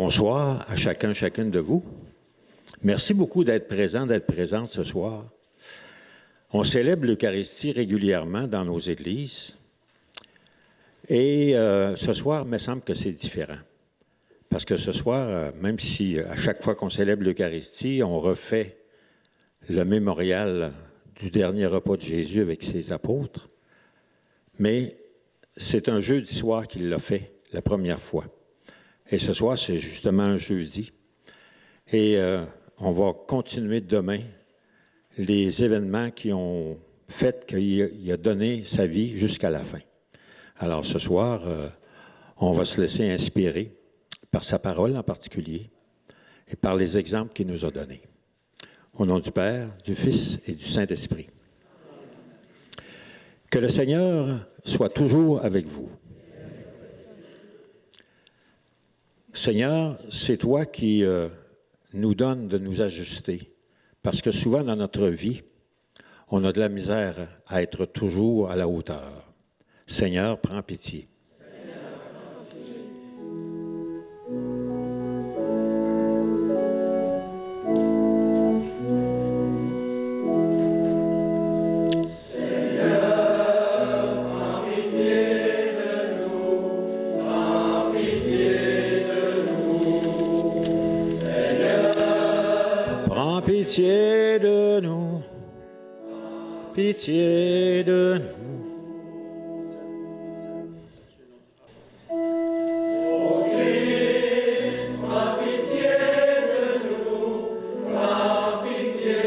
Bonsoir à chacun, chacune de vous. Merci beaucoup d'être présent, d'être présente ce soir. On célèbre l'Eucharistie régulièrement dans nos églises. Et ce soir, il me semble que c'est différent. Parce que ce soir, même si à chaque fois qu'on célèbre l'Eucharistie, on refait le mémorial du dernier repas de Jésus avec ses apôtres, mais c'est un jeudi soir qu'il l'a fait la première fois. Et ce soir, c'est justement un jeudi. Et on va continuer demain les événements qui ont fait qu'il a donné sa vie jusqu'à la fin. Alors ce soir, on va se laisser inspirer par sa parole en particulier et par les exemples qu'il nous a donnés. Au nom du Père, du Fils et du Saint-Esprit. Que le Seigneur soit toujours avec vous. Seigneur, c'est toi qui nous donnes de nous ajuster, parce que souvent dans notre vie, on a de la misère à être toujours à la hauteur. Seigneur, prends pitié. Pitié de nous, pitié de nous. Ô Christ, prends pitié de nous, prends pitié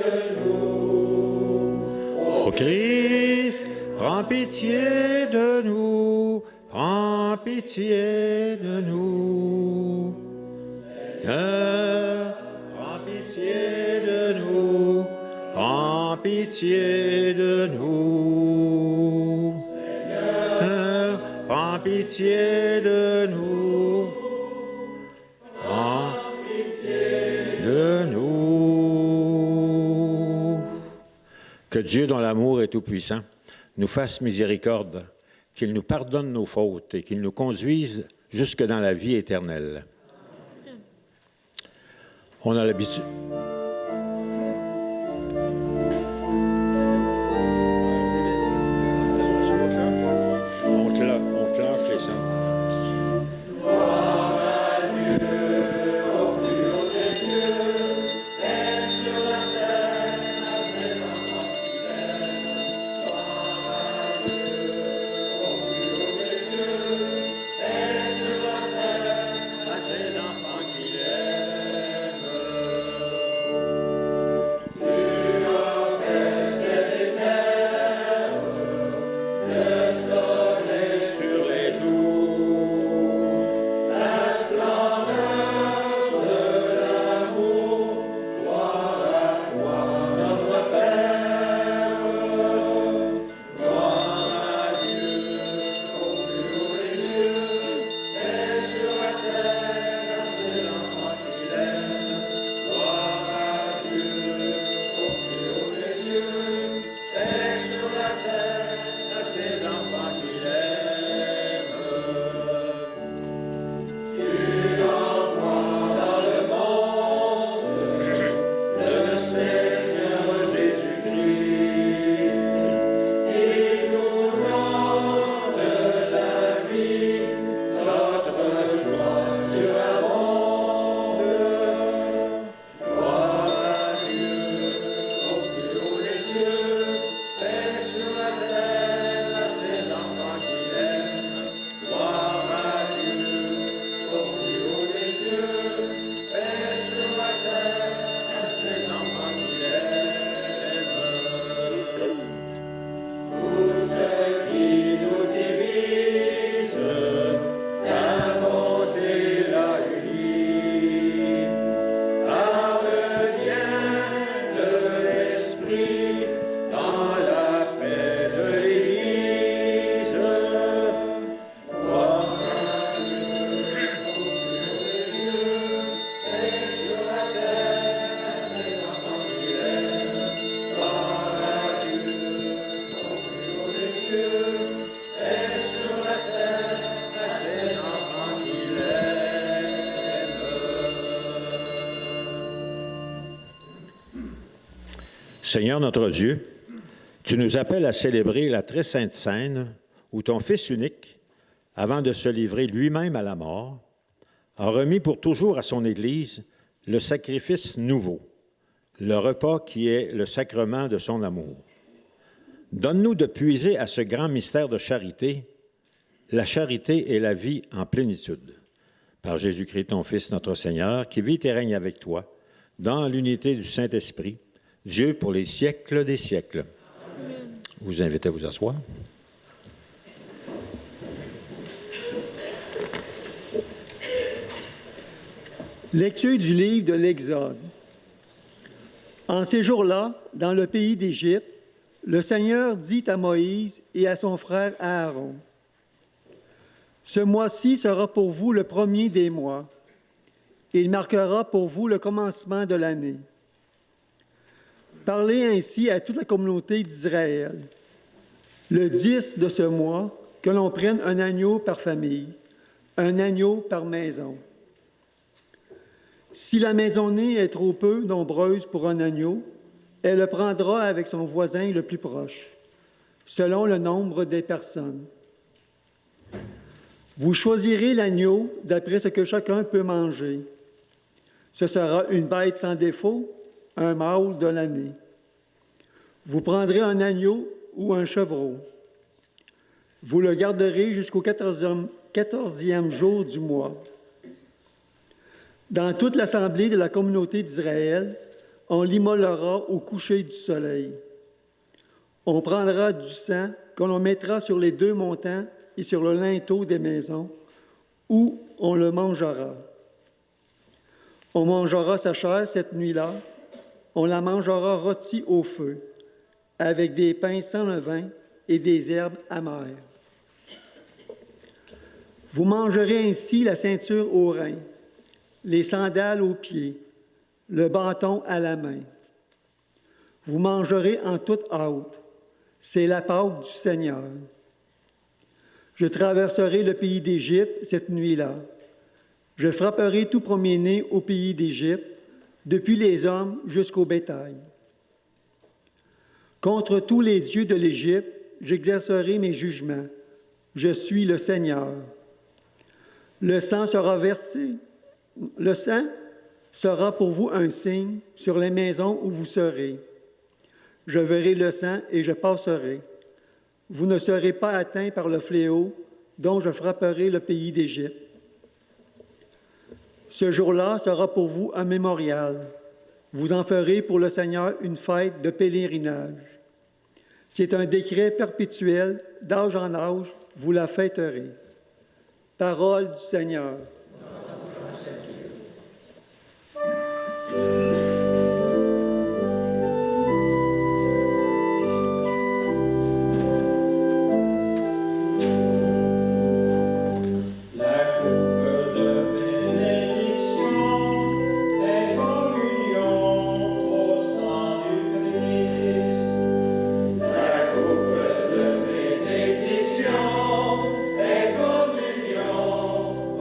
de nous. Ô Christ, prends pitié de nous, prends pitié de nous. Seigneur, pitié de nous, prends pitié de nous. Seigneur, prends pitié de nous, prends pitié de nous. Que Dieu, dont l'amour est tout-puissant, nous fasse miséricorde, qu'il nous pardonne nos fautes et qu'il nous conduise jusque dans la vie éternelle. On a l'habitude. On clenche les sons. Gloire à Dieu, au plus haut des cieux, paix sur la terre, avec l'enfant qui l'aime. Gloire à Dieu, au plus haut des cieux, paix sur la terre, à ses enfants qui l'aiment. Tu orchestres les terres, le soleil sur les jours, la splendeur de l'amour, gloire à toi, notre Père. Gloire à Dieu, au plus haut des cieux, paix sur la terre, à ses enfants qui l'aiment. Gloire à Dieu, au plus haut des cieux, paix sur la terre, à ses enfants qui l'aiment. Tu envoies dans le monde le Seigneur Jésus-Christ. Il nous donne la vie, notre joie surabonde. Gloire à Dieu, au plus haut des cieux, paix sur la terre, à ses enfants qui l'aiment. Gloire à Dieu, au plus haut des cieux, paix sur la terre, à ses enfants qui l'aiment. Tout ce qui nous divise, ta bonté l'a uni. Par le lien de l'Esprit, dans la paix de l'Église. Gloire à Dieu, au plus haut des cieux, paix sur la terre, à ses enfants qui l'aiment. Gloire à Dieu, au plus haut des cieux, paix sur la terre, à ses enfants qui l'aiment. Seigneur notre Dieu, tu nous appelles à célébrer la très sainte scène où ton Fils unique, avant de se livrer lui-même à la mort, a remis pour toujours à son Église le sacrifice nouveau, le repas qui est le sacrement de son amour. Donne-nous de puiser à ce grand mystère de charité, la charité et la vie en plénitude. Par Jésus-Christ, ton Fils, notre Seigneur, qui vit et règne avec toi, dans l'unité du Saint-Esprit, Dieu pour les siècles des siècles. Amen. Je vous invite à vous asseoir. Lecture du livre de l'Exode. En ces jours-là, dans le pays d'Égypte, le Seigneur dit à Moïse et à son frère Aaron, « Ce mois-ci sera pour vous le premier des mois. Il marquera pour vous le commencement de l'année. Parlez ainsi à toute la communauté d'Israël. Le 10 de ce mois, que l'on prenne un agneau par famille, un agneau par maison. Si la maisonnée est trop peu nombreuse pour un agneau, elle le prendra avec son voisin le plus proche, selon le nombre des personnes. Vous choisirez l'agneau d'après ce que chacun peut manger. Ce sera une bête sans défaut, un mâle de l'année. Vous prendrez un agneau ou un chevreau. Vous le garderez jusqu'au 14e jour du mois. Dans toute l'assemblée de la communauté d'Israël, on l'immolera au coucher du soleil. On prendra du sang que l'on mettra sur les 2 montants et sur le linteau des maisons, où on le mangera. On mangera sa chair cette nuit-là, on la mangera rôtie au feu, avec des pains sans levain et des herbes amères. Vous mangerez ainsi la ceinture aux reins, les sandales aux pieds, le bâton à la main. Vous mangerez en toute hâte. C'est la Pâque du Seigneur. Je traverserai le pays d'Égypte cette nuit-là. Je frapperai tout premier-né au pays d'Égypte, depuis les hommes jusqu'au bétail. Contre tous les dieux de l'Égypte, j'exercerai mes jugements. Je suis le Seigneur. Le sang sera versé. Le sang sera pour vous un signe sur les maisons où vous serez. Je verrai le sang et je passerai. Vous ne serez pas atteints par le fléau dont je frapperai le pays d'Égypte. Ce jour-là sera pour vous un mémorial. Vous en ferez pour le Seigneur une fête de pèlerinage. C'est un décret perpétuel, d'âge en âge, vous la fêterez. Parole du Seigneur.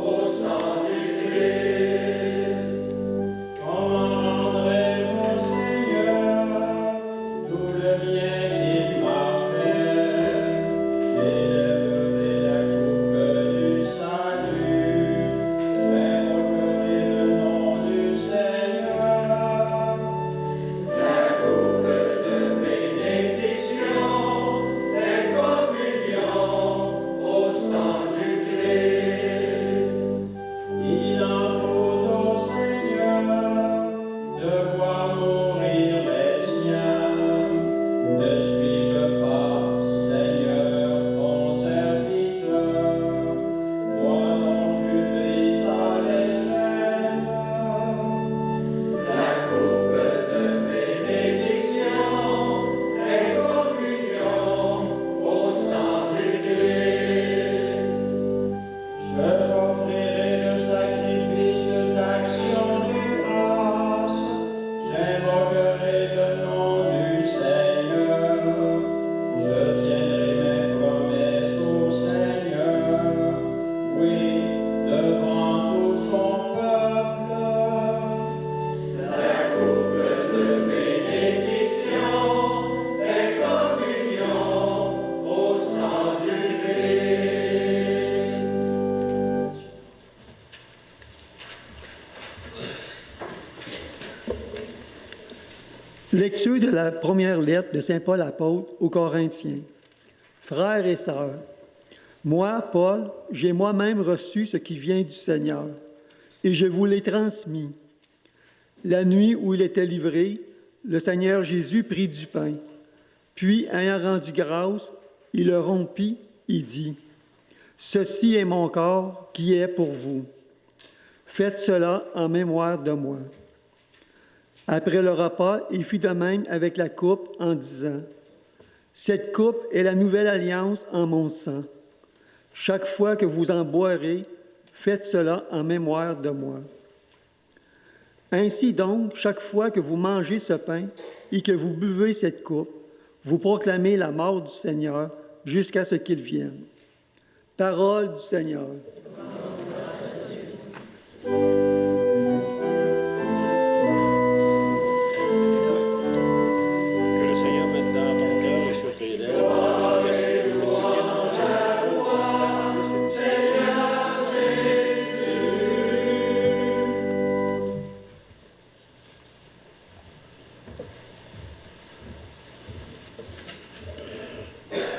Au sang Lecture de la première lettre de Saint Paul apôtre aux Corinthiens. Frères et sœurs, moi, Paul, j'ai moi-même reçu ce qui vient du Seigneur, et je vous l'ai transmis. La nuit où il était livré, le Seigneur Jésus prit du pain. Puis, ayant rendu grâce, il le rompit et dit, « Ceci est mon corps qui est pour vous. Faites cela en mémoire de moi. » Après le repas, il fit de même avec la coupe en disant, « Cette coupe est la nouvelle alliance en mon sang. Chaque fois que vous en boirez, faites cela en mémoire de moi. Ainsi donc, chaque fois que vous mangez ce pain et que vous buvez cette coupe, vous proclamez la mort du Seigneur jusqu'à ce qu'il vienne. » Parole du Seigneur. Que le Seigneur mette dans ton cœur et sur tes lèvres.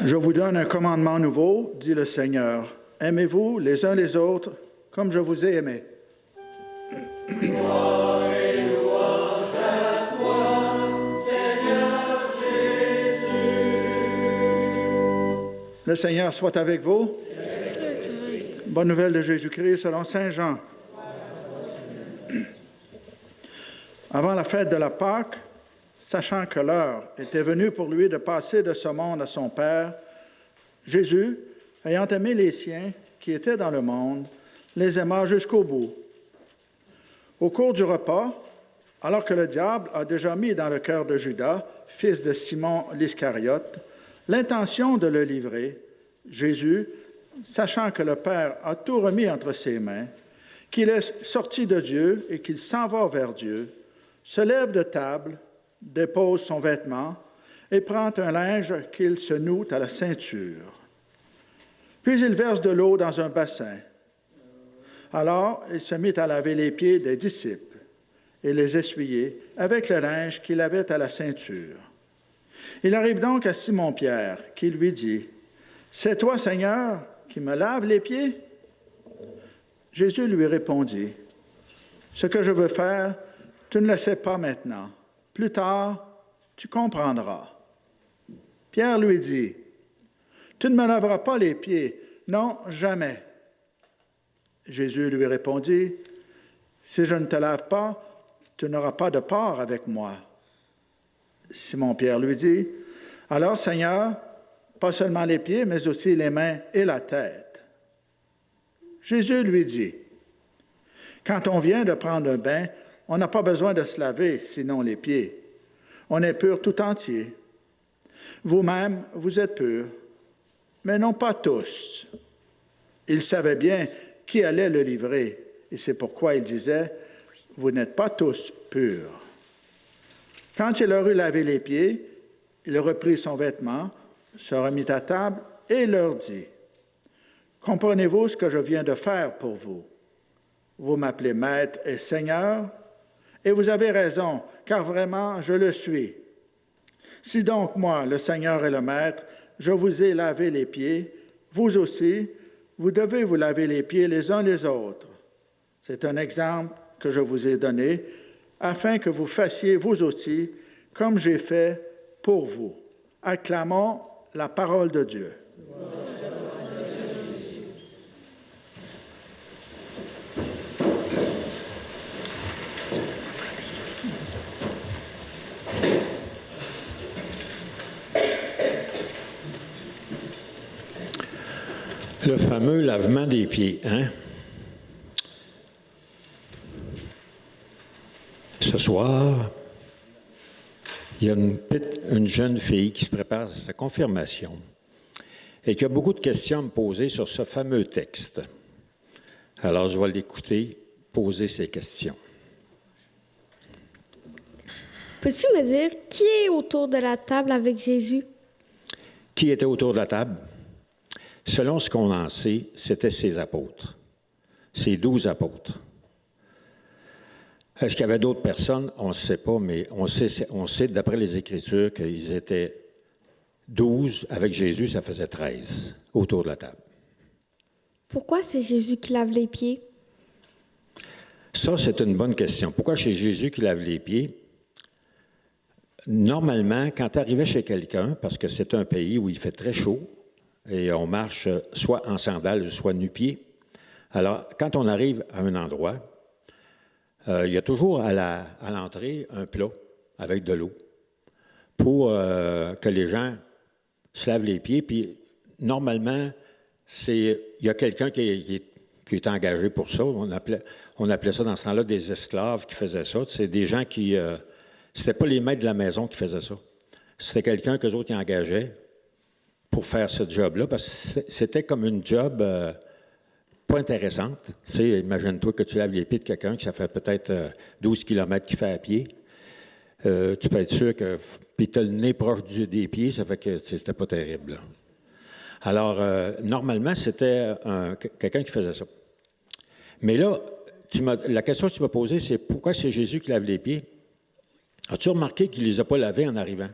Je vous donne un commandement nouveau, dit le Seigneur. Aimez-vous les uns les autres comme je vous ai aimés. Le Seigneur soit avec vous. Bonne nouvelle de Jésus-Christ selon Saint Jean. Avant la fête de la Pâque, sachant que l'heure était venue pour lui de passer de ce monde à son Père, Jésus, ayant aimé les siens qui étaient dans le monde, les aima jusqu'au bout. Au cours du repas, alors que le diable a déjà mis dans le cœur de Judas, fils de Simon l'Iscariote, l'intention de le livrer, Jésus, sachant que le Père a tout remis entre ses mains, qu'il est sorti de Dieu et qu'il s'en va vers Dieu, se lève de table, dépose son vêtement et prend un linge qu'il se noue à la ceinture. Puis il verse de l'eau dans un bassin. Alors il se mit à laver les pieds des disciples et les essuyer avec le linge qu'il avait à la ceinture. Il arrive donc à Simon-Pierre, qui lui dit, « C'est toi, Seigneur, qui me laves les pieds? » Jésus lui répondit, « Ce que je veux faire, tu ne le sais pas maintenant. Plus tard, tu comprendras. » Pierre lui dit, « Tu ne me laveras pas les pieds. Non, jamais. » Jésus lui répondit, « Si je ne te lave pas, tu n'auras pas de part avec moi. » Simon-Pierre lui dit, « Alors, Seigneur, pas seulement les pieds, mais aussi les mains et la tête. » Jésus lui dit, « Quand on vient de prendre un bain, on n'a pas besoin de se laver, sinon les pieds. On est pur tout entier. Vous-même, vous êtes purs, mais non pas tous. » Il savait bien qui allait le livrer, et c'est pourquoi il disait, « Vous n'êtes pas tous purs. » Quand il leur eut lavé les pieds, il reprit son vêtement, se remit à table et leur dit, « Comprenez-vous ce que je viens de faire pour vous? Vous m'appelez Maître et Seigneur, et vous avez raison, car vraiment je le suis. Si donc moi, le Seigneur et le Maître, je vous ai lavé les pieds, vous aussi, vous devez vous laver les pieds les uns les autres. C'est un exemple que je vous ai donné, afin que vous fassiez vous aussi comme j'ai fait pour vous. » Acclamons la parole de Dieu. Le fameux lavement des pieds, hein? Ce soir, il y a une jeune fille qui se prépare à sa confirmation et qui a beaucoup de questions à me poser sur ce fameux texte. Alors, je vais l'écouter poser ces questions. Peux-tu me dire qui est autour de la table avec Jésus? Qui était autour de la table? Selon ce qu'on en sait, c'était ses apôtres, ses 12 apôtres. Est-ce qu'il y avait d'autres personnes? On ne sait pas, mais on sait d'après les Écritures qu'ils étaient 12. Avec Jésus, ça faisait 13 autour de la table. Pourquoi c'est Jésus qui lave les pieds? Ça, c'est une bonne question. Pourquoi c'est Jésus qui lave les pieds? Normalement, quand tu arrivais chez quelqu'un, parce que c'est un pays où il fait très chaud, et on marche soit en sandales, soit nu-pieds, alors quand on arrive à un endroit, il y a toujours à l'entrée un plat avec de l'eau pour que les gens se lavent les pieds. Puis normalement, il y a quelqu'un qui est engagé pour ça. On appelait ça dans ce temps-là des esclaves qui faisaient ça. C'est des gens qui... c'était pas les maîtres de la maison qui faisaient ça. C'était quelqu'un qu'eux autres ils engageaient pour faire ce job-là, parce que c'était comme une job pas intéressante. Tu sais, imagine-toi que tu laves les pieds de quelqu'un, que ça fait peut-être 12 km qu'il fait à pied. Tu peux être sûr que... Puis tu as le nez proche des pieds, ça fait que c'était pas terrible, là. Alors, normalement, c'était quelqu'un qui faisait ça. Mais là, la question que tu m'as posée, c'est pourquoi c'est Jésus qui lave les pieds? As-tu remarqué qu'il ne les a pas lavés en arrivant?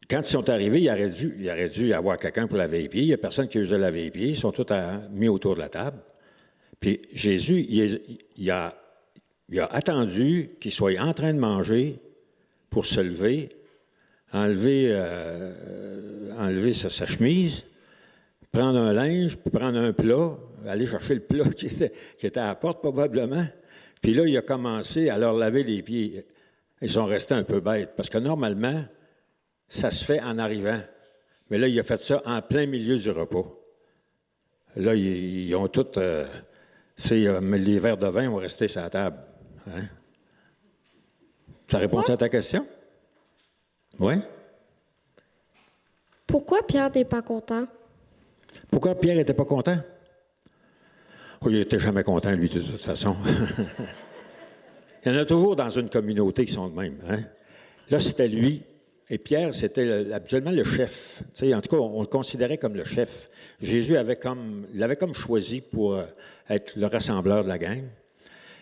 Quand ils sont arrivés, il aurait dû y avoir quelqu'un pour laver les pieds. Il n'y a personne qui les a lavé les pieds. Ils sont tous mis autour de la table. Puis Jésus, il a attendu qu'ils soient en train de manger pour se lever, enlever sa chemise, prendre un linge, puis prendre un plat, aller chercher le plat qui était à la porte probablement. Puis là, il a commencé à leur laver les pieds. Ils sont restés un peu bêtes, parce que normalement, ça se fait en arrivant. Mais là, il a fait ça en plein milieu du repas. Là, ils ont tous... les verres de vin ont resté sur la table. Hein? Ça répond à ta question? Oui? Pourquoi Pierre n'est pas content? Pourquoi Pierre n'était pas content? Oh, il n'était jamais content, lui, de toute façon. Il y en a toujours dans une communauté qui sont de même. Hein? Là, c'était lui. Et Pierre, c'était habituellement le chef. Tu sais, en tout cas, on le considérait comme le chef. Jésus l'avait comme choisi pour être le rassembleur de la gang.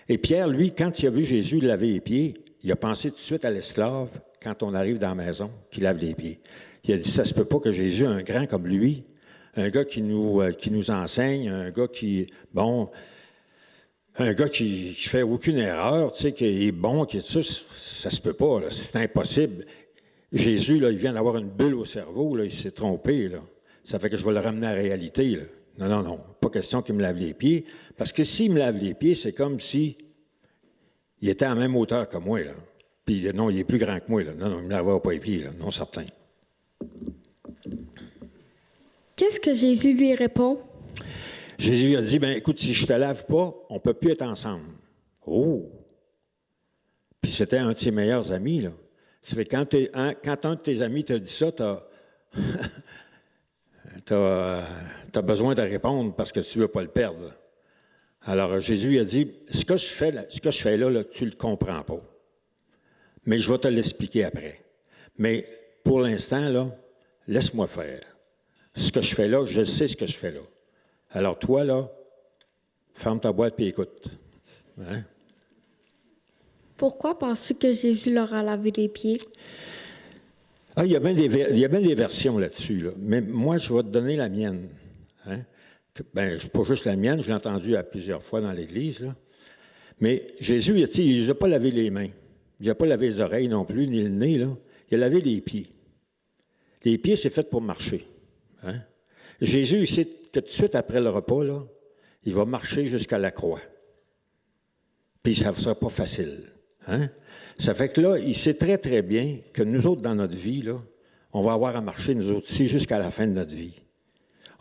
Et Pierre, lui, quand il a vu Jésus laver les pieds, il a pensé tout de suite à l'esclave quand on arrive dans la maison, qui lave les pieds. Il a dit, ça se peut pas que Jésus, un grand comme lui, un gars qui nous enseigne, un gars qui fait aucune erreur, tu sais, qui est bon, qui est ça se peut pas, là, c'est impossible. Jésus, là, il vient d'avoir une bulle au cerveau, là, il s'est trompé, là. Ça fait que je vais le ramener à la réalité, là. Non, pas question qu'il me lave les pieds, parce que s'il me lave les pieds, c'est comme si il était à la même hauteur que moi, là. Puis non, il est plus grand que moi, là. Non, il ne me lavera pas les pieds, là, non certain. Qu'est-ce que Jésus lui répond? Jésus a dit, écoute, si je ne te lave pas, on ne peut plus être ensemble. Oh! Puis c'était un de ses meilleurs amis, là. Ça fait quand un de tes amis te dit ça, t'as besoin de répondre parce que tu ne veux pas le perdre. Alors Jésus a dit, ce que je fais là, tu ne le comprends pas. Mais je vais te l'expliquer après. Mais pour l'instant, là, laisse-moi faire. Ce que je fais là, je sais ce que je fais là. Alors toi, là, ferme ta boîte et écoute. Hein? Pourquoi penses-tu que Jésus leur a lavé les pieds? Ah, il y a bien des versions là-dessus, là. Mais moi, je vais te donner la mienne. Hein? Pas juste la mienne, je l'ai entendu à plusieurs fois dans l'Église, là. Mais Jésus, il n'a pas lavé les mains. Il n'a pas lavé les oreilles non plus, ni le nez, là. Il a lavé les pieds. Les pieds, c'est fait pour marcher. Hein? Jésus, il sait que tout de suite après le repas, là, il va marcher jusqu'à la croix. Puis ça ne sera pas facile. Hein? Ça fait que là, il sait très, très bien que nous autres, dans notre vie, là, on va avoir à marcher, nous autres aussi, jusqu'à la fin de notre vie.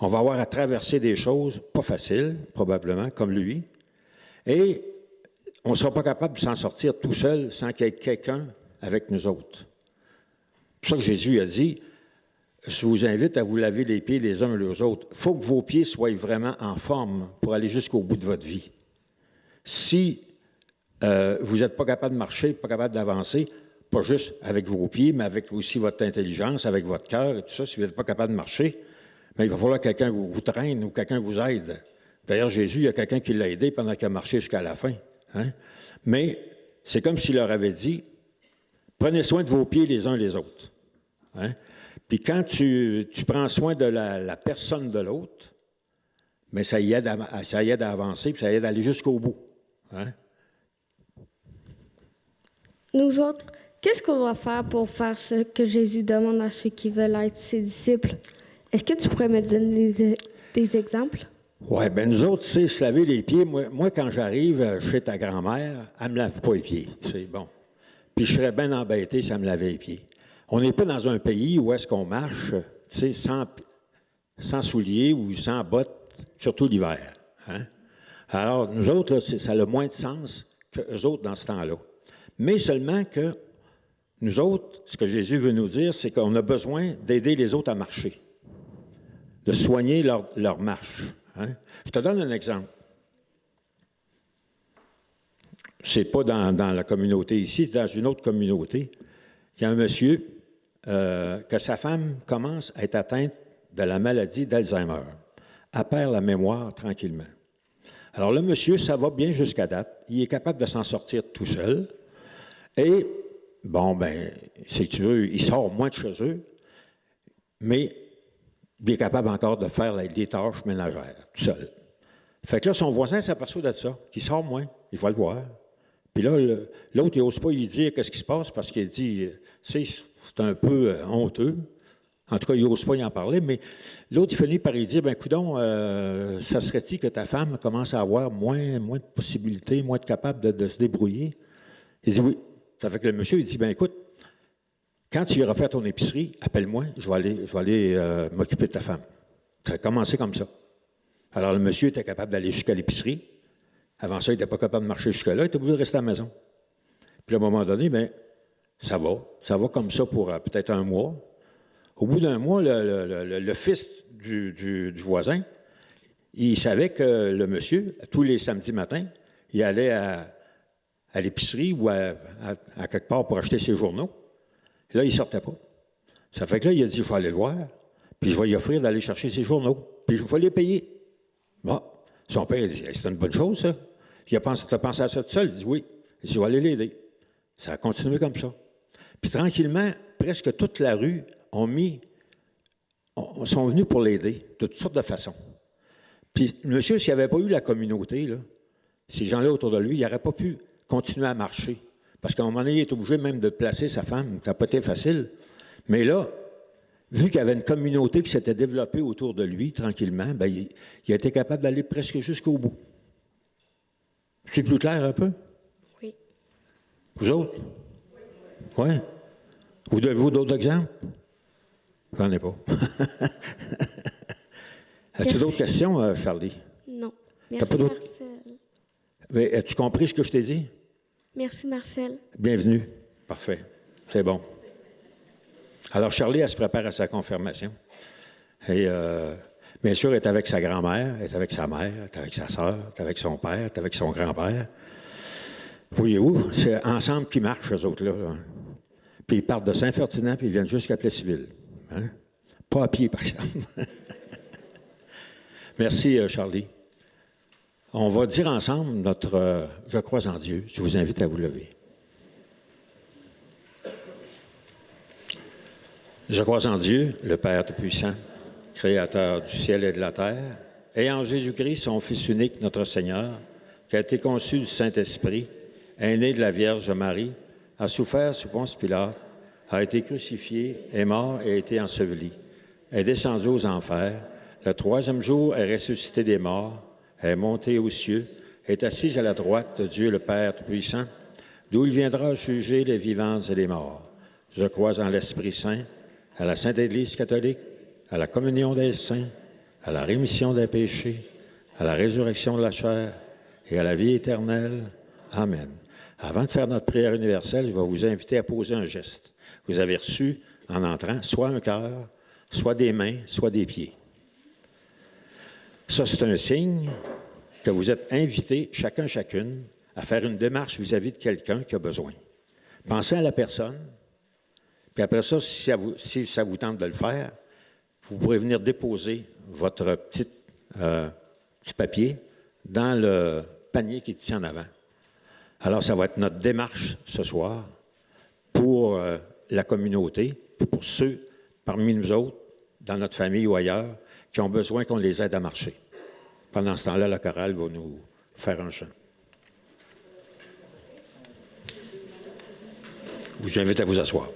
On va avoir à traverser des choses pas faciles, probablement, comme lui. Et on ne sera pas capable de s'en sortir tout seul sans qu'il y ait quelqu'un avec nous autres. C'est pour ça que Jésus a dit, je vous invite à vous laver les pieds les uns les autres. Il faut que vos pieds soient vraiment en forme pour aller jusqu'au bout de votre vie. Si vous n'êtes pas capable de marcher, pas capable d'avancer, pas juste avec vos pieds, mais avec aussi votre intelligence, avec votre cœur et tout ça, si vous n'êtes pas capable de marcher, bien, il va falloir que quelqu'un vous traîne ou quelqu'un vous aide. D'ailleurs, Jésus, il y a quelqu'un qui l'a aidé pendant qu'il a marché jusqu'à la fin. Hein? Mais c'est comme s'il leur avait dit, prenez soin de vos pieds les uns les autres. Hein? Puis quand tu prends soin de la personne de l'autre, mais ça y aide à avancer, puis ça y aide à aller jusqu'au bout. Hein? Nous autres, qu'est-ce qu'on doit faire pour faire ce que Jésus demande à ceux qui veulent être ses disciples? Est-ce que tu pourrais me donner des exemples? Oui, bien nous autres, tu sais, se laver les pieds, moi quand j'arrive chez ta grand-mère, elle ne me lave pas les pieds, tu sais, bon. Puis je serais bien embêté si elle me lavait les pieds. On n'est pas dans un pays où est-ce qu'on marche, tu sais, sans souliers ou sans bottes, surtout l'hiver. Hein? Alors, nous autres, là, ça a le moins de sens qu'eux autres dans ce temps-là. Mais seulement que nous autres, ce que Jésus veut nous dire, c'est qu'on a besoin d'aider les autres à marcher, de soigner leur marche. Hein? Je te donne un exemple. C'est pas dans la communauté ici, c'est dans une autre communauté. Il y a un monsieur que sa femme commence à être atteinte de la maladie d'Alzheimer. Elle perd la mémoire tranquillement. Alors le monsieur, ça va bien jusqu'à date. Il est capable de s'en sortir tout seul. Et, bon, ben, si tu veux, il sort moins de chez eux, mais il est capable encore de faire les tâches ménagères, tout seul. Fait que là, son voisin s'aperçoit de ça, qu'il sort moins, il va le voir. Puis là, l'autre, il n'ose pas lui dire qu'est-ce qui se passe, parce qu'il dit, c'est un peu honteux. En tout cas, il n'ose pas y en parler, mais l'autre, il finit par lui dire, bien, coudonc, ça serait-il que ta femme commence à avoir moins de possibilités, moins de capable de se débrouiller? Il dit oui. Ça fait que le monsieur, il dit, bien, écoute, quand tu iras faire ton épicerie, appelle-moi, je vais aller m'occuper de ta femme. Ça a commencé comme ça. Alors, le monsieur était capable d'aller jusqu'à l'épicerie. Avant ça, il n'était pas capable de marcher jusque-là, il était obligé de rester à la maison. Puis, à un moment donné, bien, ça va comme ça pour peut-être un mois. Au bout d'un mois, le fils du voisin, il savait que le monsieur, tous les samedis matins, il allait à l'épicerie ou à quelque part pour acheter ses journaux. Et là, il ne sortait pas. Ça fait que là, il a dit, je vais aller le voir, puis je vais lui offrir d'aller chercher ses journaux, puis je vais les payer. Bon, son père, il dit, c'est une bonne chose, ça. Tu as pensé à ça tout seul? Il dit, oui. Il dit, je vais aller l'aider. Ça a continué comme ça. Puis tranquillement, presque toute la rue sont venus pour l'aider, de toutes sortes de façons. Puis le monsieur, s'il n'y avait pas eu la communauté, là, ces gens-là autour de lui, il n'aurait pas pu continuer à marcher. Parce qu'à un moment donné, il est obligé même de placer sa femme, ça n'a pas été facile. Mais là, vu qu'il y avait une communauté qui s'était développée autour de lui, tranquillement, bien, il a été capable d'aller presque jusqu'au bout. C'est plus clair un peu? Oui. Vous autres? Oui. Vous avez-vous d'autres exemples? J'en ai pas. As-tu d'autres questions, Charlie? Non. T'as Merci, pas d'autres? Marcel. Mais as-tu compris ce que je t'ai dit? Merci, Marcel. Bienvenue. Parfait. C'est bon. Alors, Charlie, elle se prépare à sa confirmation. Et bien sûr, elle est avec sa grand-mère, elle est avec sa mère, elle est avec sa sœur, elle est avec son père, elle est avec son grand-père. Voyez-vous, c'est ensemble qu'ils marchent, eux autres-là. Là. Puis ils partent de Saint-Ferdinand, puis ils viennent jusqu'à Plessisville. Hein? Pas à pied, par exemple. Merci, Charlie. On va dire ensemble notre « Je crois en Dieu ». Je vous invite à vous lever. Je crois en Dieu, le Père Tout-Puissant, Créateur du ciel et de la terre, et en Jésus-Christ, son Fils unique, notre Seigneur, qui a été conçu du Saint-Esprit, est né de la Vierge Marie, a souffert sous Ponce Pilate, a été crucifié, est mort et a été enseveli, est descendu aux enfers, le troisième jour est ressuscité des morts, est monté aux cieux, est assis à la droite de Dieu le Père Tout-Puissant, d'où il viendra juger les vivants et les morts. Je crois en l'Esprit Saint, à la Sainte Église catholique, à la communion des saints, à la rémission des péchés, à la résurrection de la chair et à la vie éternelle. Amen. Avant de faire notre prière universelle, je vais vous inviter à poser un geste. Vous avez reçu, en entrant, soit un cœur, soit des mains, soit des pieds. Ça, c'est un signe que vous êtes invités, chacun, chacune, à faire une démarche vis-à-vis de quelqu'un qui a besoin. Pensez à la personne, puis après ça, si ça vous tente de le faire, vous pourrez venir déposer votre petit papier dans le panier qui est ici en avant. Alors, ça va être notre démarche ce soir pour la communauté, pour ceux parmi nous autres, dans notre famille ou ailleurs, qui ont besoin qu'on les aide à marcher. Pendant ce temps-là, la chorale va nous faire un chant. Je vous invite à vous asseoir.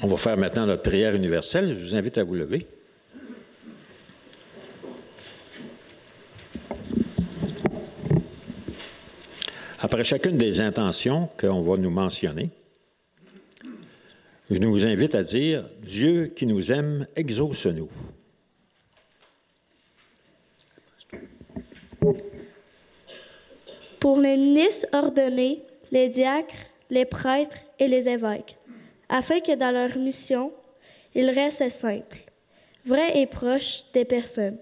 On va faire maintenant notre prière universelle. Je vous invite à vous lever. Après chacune des intentions qu'on va nous mentionner, Je nous invite à dire « Dieu qui nous aime, exauce-nous ». Pour les ministres ordonnés, les diacres, les prêtres et les évêques, afin que dans leur mission, ils restent simples, vrais et proches des personnes,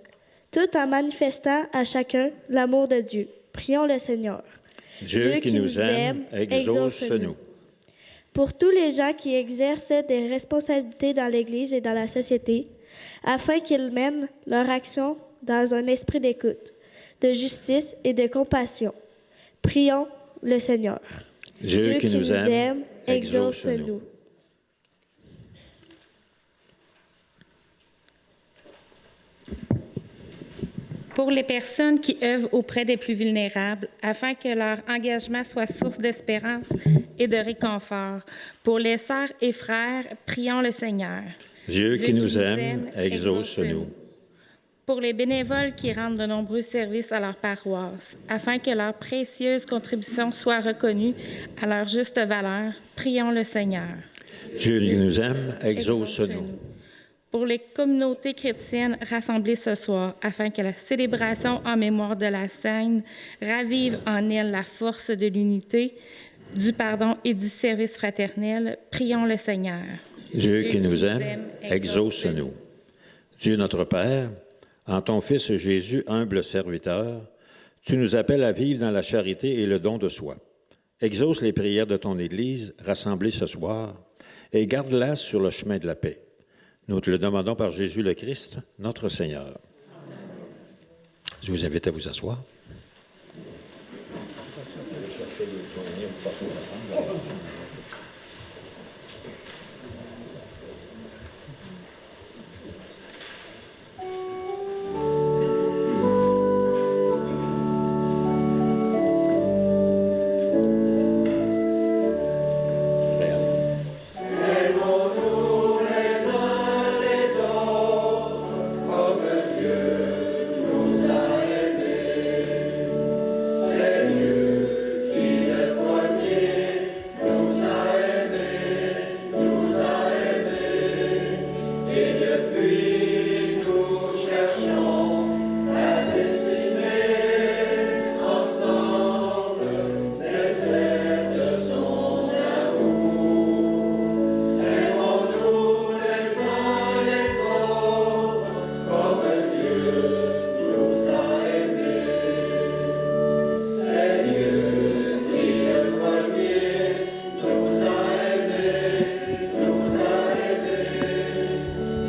tout en manifestant à chacun l'amour de Dieu. Prions le Seigneur. Dieu qui nous aime, exauce-nous. Pour tous les gens qui exercent des responsabilités dans l'Église et dans la société, afin qu'ils mènent leur action dans un esprit d'écoute, de justice et de compassion. Prions le Seigneur. Dieu qui nous aime, exauce-nous. Pour les personnes qui œuvrent auprès des plus vulnérables, afin que leur engagement soit source d'espérance et de réconfort. Pour les sœurs et frères, prions le Seigneur. Dieu qui nous aime, exauce-nous. Pour les bénévoles qui rendent de nombreux services à leur paroisse, afin que leurs précieuses contributions soient reconnues à leur juste valeur, prions le Seigneur. Dieu qui nous aime, exauce-nous. Pour les communautés chrétiennes rassemblées ce soir, afin que la célébration en mémoire de la Sainte ravive en elles la force de l'unité, du pardon et du service fraternel, prions le Seigneur. Dieu qui nous aime, exauce-nous. Dieu notre Père, en ton Fils Jésus, humble serviteur, tu nous appelles à vivre dans la charité et le don de soi. Exauce les prières de ton Église rassemblée ce soir et garde-la sur le chemin de la paix. Nous te le demandons par Jésus le Christ, notre Seigneur. Je vous invite à vous asseoir.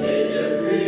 Et depuis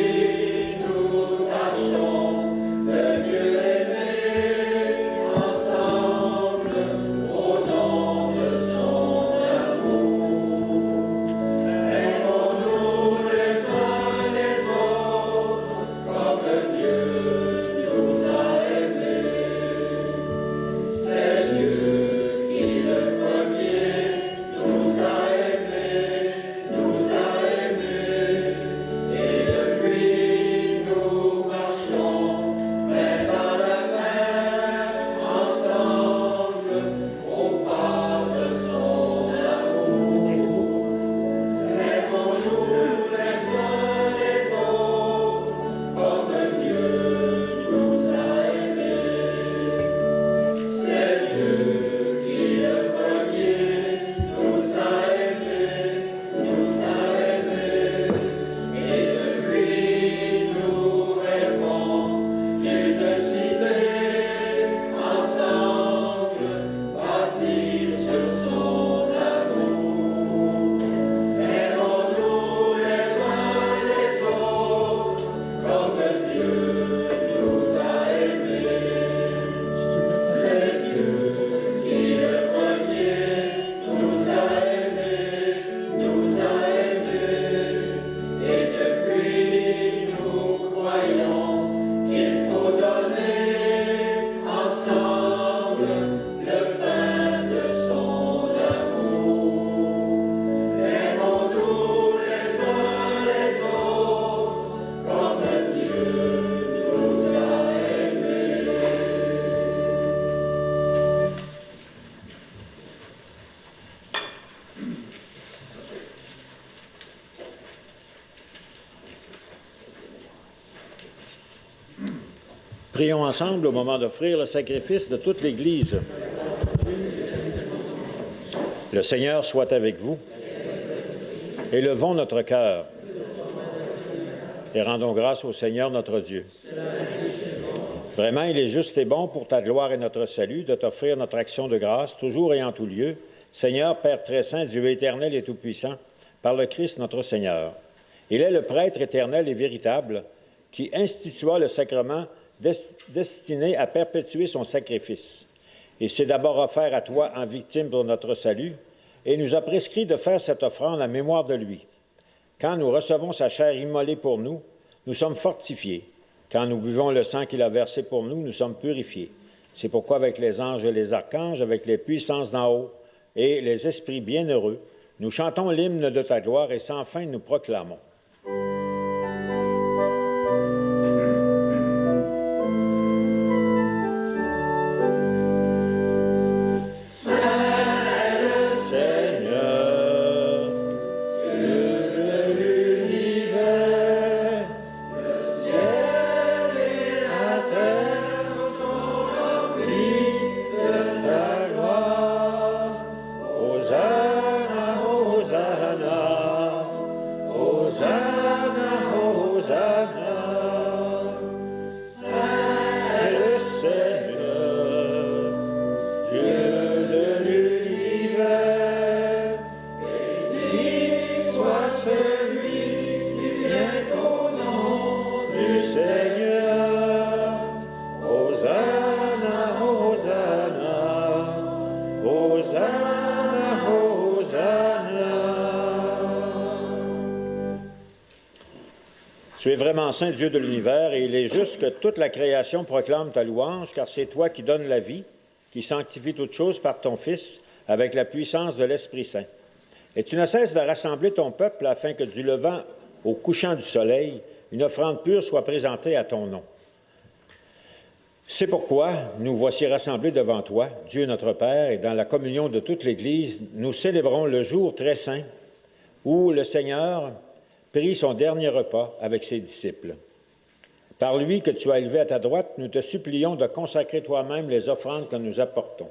Prions ensemble au moment d'offrir le sacrifice de toute l'Église. Le Seigneur soit avec vous. Élevons notre cœur et rendons grâce au Seigneur notre Dieu. Vraiment, il est juste et bon pour ta gloire et notre salut de t'offrir notre action de grâce, toujours et en tout lieu. Seigneur, Père très saint, Dieu éternel et tout-puissant, par le Christ notre Seigneur. Il est le prêtre éternel et véritable qui institua le sacrement destiné à perpétuer son sacrifice. Il s'est d'abord offert à toi en victime pour notre salut et nous a prescrit de faire cette offrande en mémoire de lui. Quand nous recevons sa chair immolée pour nous, nous sommes fortifiés. Quand nous buvons le sang qu'il a versé pour nous, nous sommes purifiés. C'est pourquoi avec les anges et les archanges, avec les puissances d'en haut et les esprits bienheureux, nous chantons l'hymne de ta gloire et sans fin nous proclamons. Tu es vraiment saint, Dieu de l'univers, et il est juste que toute la création proclame ta louange, car c'est toi qui donnes la vie, qui sanctifie toutes choses par ton Fils, avec la puissance de l'Esprit Saint. Et tu ne cesses de rassembler ton peuple afin que du levant au couchant du soleil, une offrande pure soit présentée à ton nom. C'est pourquoi nous voici rassemblés devant toi, Dieu notre Père, et dans la communion de toute l'Église, nous célébrons le jour très saint où le Seigneur prit son dernier repas avec ses disciples. Par lui que tu as élevé à ta droite, nous te supplions de consacrer toi-même les offrandes que nous apportons.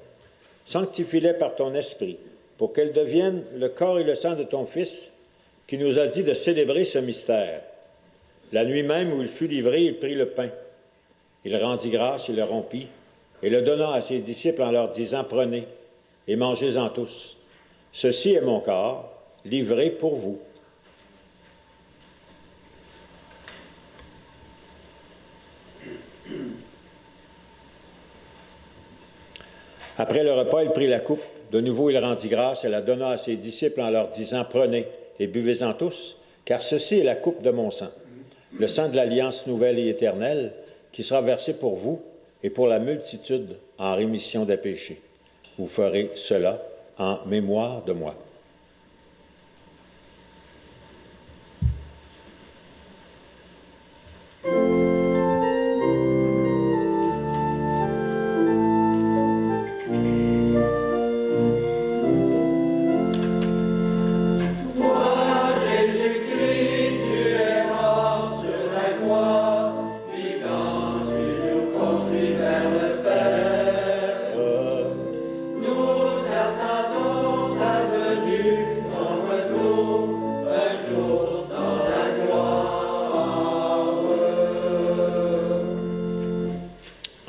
Sanctifie-les par ton esprit, pour qu'elles deviennent le corps et le sang de ton Fils, qui nous a dit de célébrer ce mystère. La nuit même où il fut livré, il prit le pain. Il rendit grâce, il le rompit, et le donna à ses disciples en leur disant, « Prenez et mangez-en tous. Ceci est mon corps, livré pour vous. » Après le repas, il prit la coupe. De nouveau, il rendit grâce et la donna à ses disciples en leur disant, « Prenez et buvez-en tous, car ceci est la coupe de mon sang, le sang de l'alliance nouvelle et éternelle, qui sera versé pour vous et pour la multitude en rémission des péchés. Vous ferez cela en mémoire de moi. »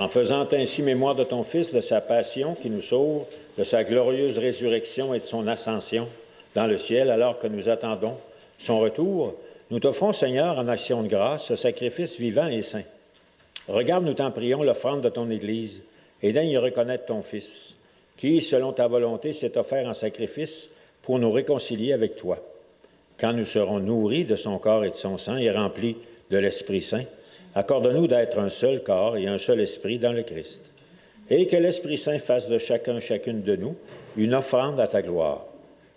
En faisant ainsi mémoire de ton Fils, de sa passion qui nous sauve, de sa glorieuse résurrection et de son ascension dans le ciel, alors que nous attendons son retour, nous t'offrons, Seigneur, en action de grâce, ce sacrifice vivant et saint. Regarde, nous t'en prions, l'offrande de ton Église, et daigne y reconnaître ton Fils, qui, selon ta volonté, s'est offert en sacrifice pour nous réconcilier avec toi. Quand nous serons nourris de son corps et de son sang et remplis de l'Esprit Saint, accorde-nous d'être un seul corps et un seul esprit dans le Christ, et que l'Esprit Saint fasse de chacune de nous une offrande à ta gloire,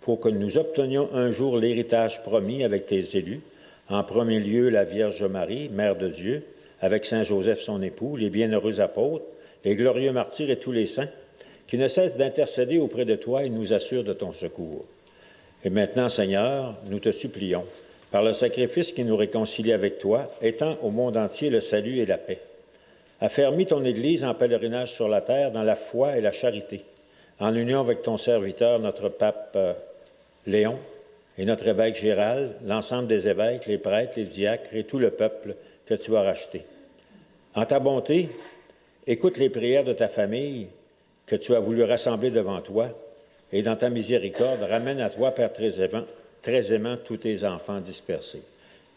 pour que nous obtenions un jour l'héritage promis avec tes élus, en premier lieu la Vierge Marie, Mère de Dieu, avec Saint Joseph son époux, les bienheureux apôtres, les glorieux martyrs et tous les saints, qui ne cessent d'intercéder auprès de toi et nous assurent de ton secours. Et maintenant, Seigneur, nous te supplions, par le sacrifice qui nous réconcilie avec toi, étends au monde entier le salut et la paix. Affermis ton Église en pèlerinage sur la terre dans la foi et la charité, en union avec ton serviteur, notre pape Léon, et notre évêque Gérald, l'ensemble des évêques, les prêtres, les diacres et tout le peuple que tu as racheté. En ta bonté, écoute les prières de ta famille que tu as voulu rassembler devant toi, et dans ta miséricorde, ramène à toi, Père très aimant, tous tes enfants dispersés.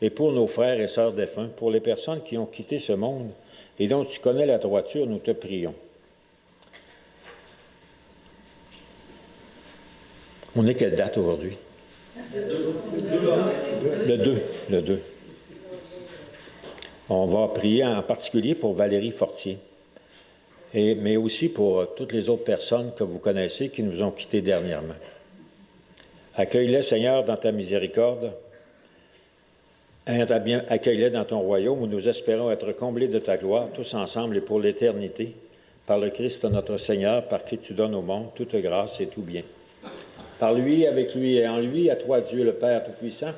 Et pour nos frères et sœurs défunts, pour les personnes qui ont quitté ce monde et dont tu connais la droiture, nous te prions. On est quelle date aujourd'hui? Le 2. On va prier en particulier pour Valérie Fortier, mais aussi pour toutes les autres personnes que vous connaissez qui nous ont quittés dernièrement. Accueille-les, Seigneur, dans ta miséricorde. Accueille-les dans ton royaume où nous espérons être comblés de ta gloire, tous ensemble et pour l'éternité, par le Christ notre Seigneur, par qui tu donnes au monde toute grâce et tout bien. Par lui, avec lui et en lui, à toi, Dieu le Père Tout-Puissant,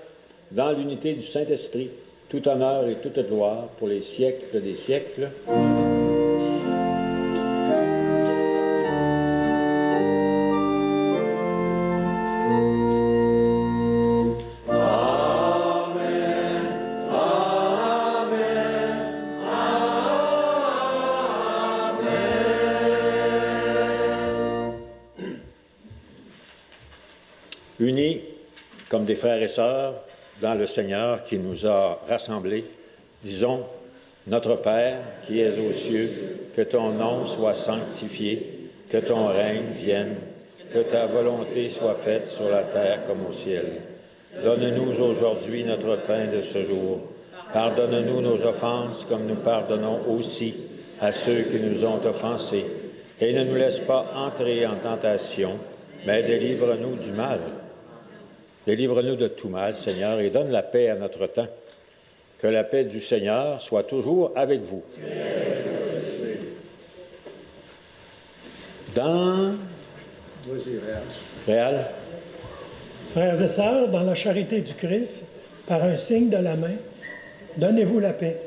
dans l'unité du Saint-Esprit, tout honneur et toute gloire pour les siècles des siècles. Unis comme des frères et sœurs dans le Seigneur qui nous a rassemblés, disons, Notre Père qui es aux cieux, que ton nom soit sanctifié, que ton règne vienne, que ta volonté soit faite sur la terre comme au ciel. Donne-nous aujourd'hui notre pain de ce jour. Pardonne-nous nos offenses comme nous pardonnons aussi à ceux qui nous ont offensés. Et ne nous laisse pas entrer en tentation, mais délivre-nous du mal. Délivre-nous de tout mal, Seigneur, et donne la paix à notre temps. Que la paix du Seigneur soit toujours avec vous. Dans... Réal. Frères et sœurs, dans la charité du Christ, par un signe de la main, donnez-vous la paix.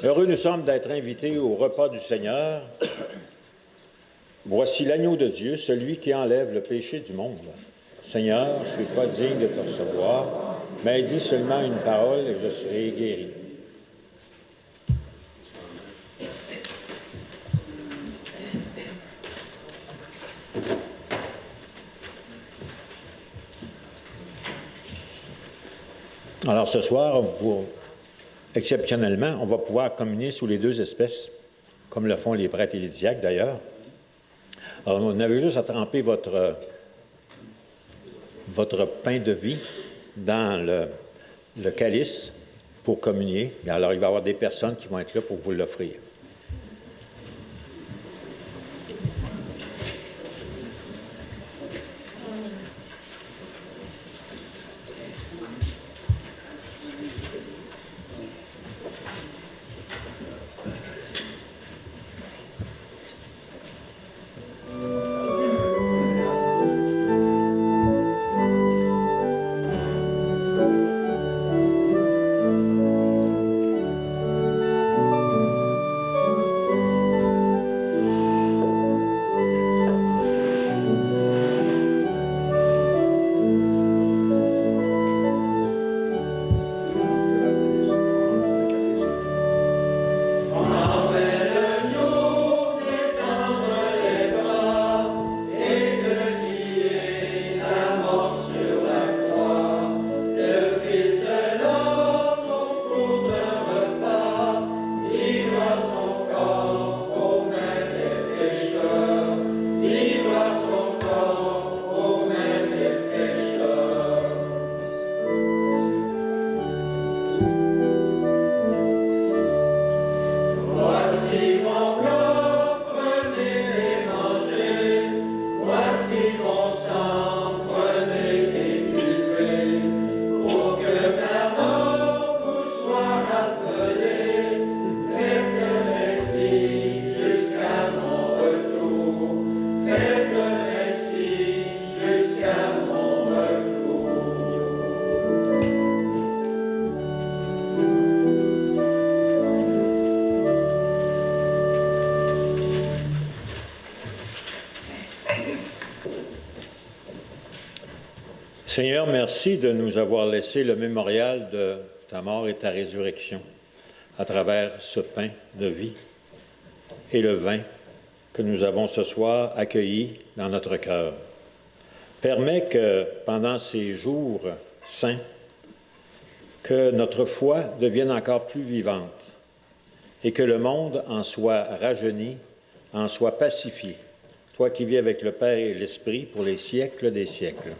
Heureux nous sommes d'être invités au repas du Seigneur. Voici l'agneau de Dieu, celui qui enlève le péché du monde. Seigneur, je ne suis pas digne de te recevoir, mais dis seulement une parole et je serai guéri. Alors ce soir, exceptionnellement, on va pouvoir communier sous les deux espèces, comme le font les prêtres et les diacres d'ailleurs. Alors, on avait juste à tremper votre pain de vie dans le calice pour communier. Et alors, il va y avoir des personnes qui vont être là pour vous l'offrir. Seigneur, merci de nous avoir laissé le mémorial de ta mort et ta résurrection à travers ce pain de vie et le vin que nous avons ce soir accueilli dans notre cœur. Permets que pendant ces jours saints, que notre foi devienne encore plus vivante et que le monde en soit rajeuni, en soit pacifié. Toi qui vis avec le Père et l'Esprit pour les siècles des siècles.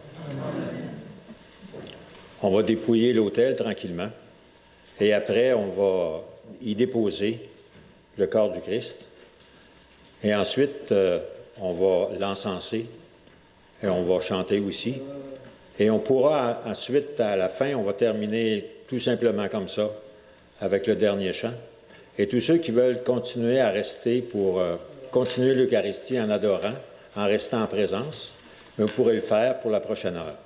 On va dépouiller l'autel tranquillement et après on va y déposer le corps du Christ et ensuite on va l'encenser et on va chanter aussi et on pourra ensuite à la fin on va terminer tout simplement comme ça avec le dernier chant et tous ceux qui veulent continuer à rester pour continuer l'Eucharistie en adorant, en restant en présence, vous pourrez le faire pour la prochaine heure.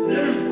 Viens.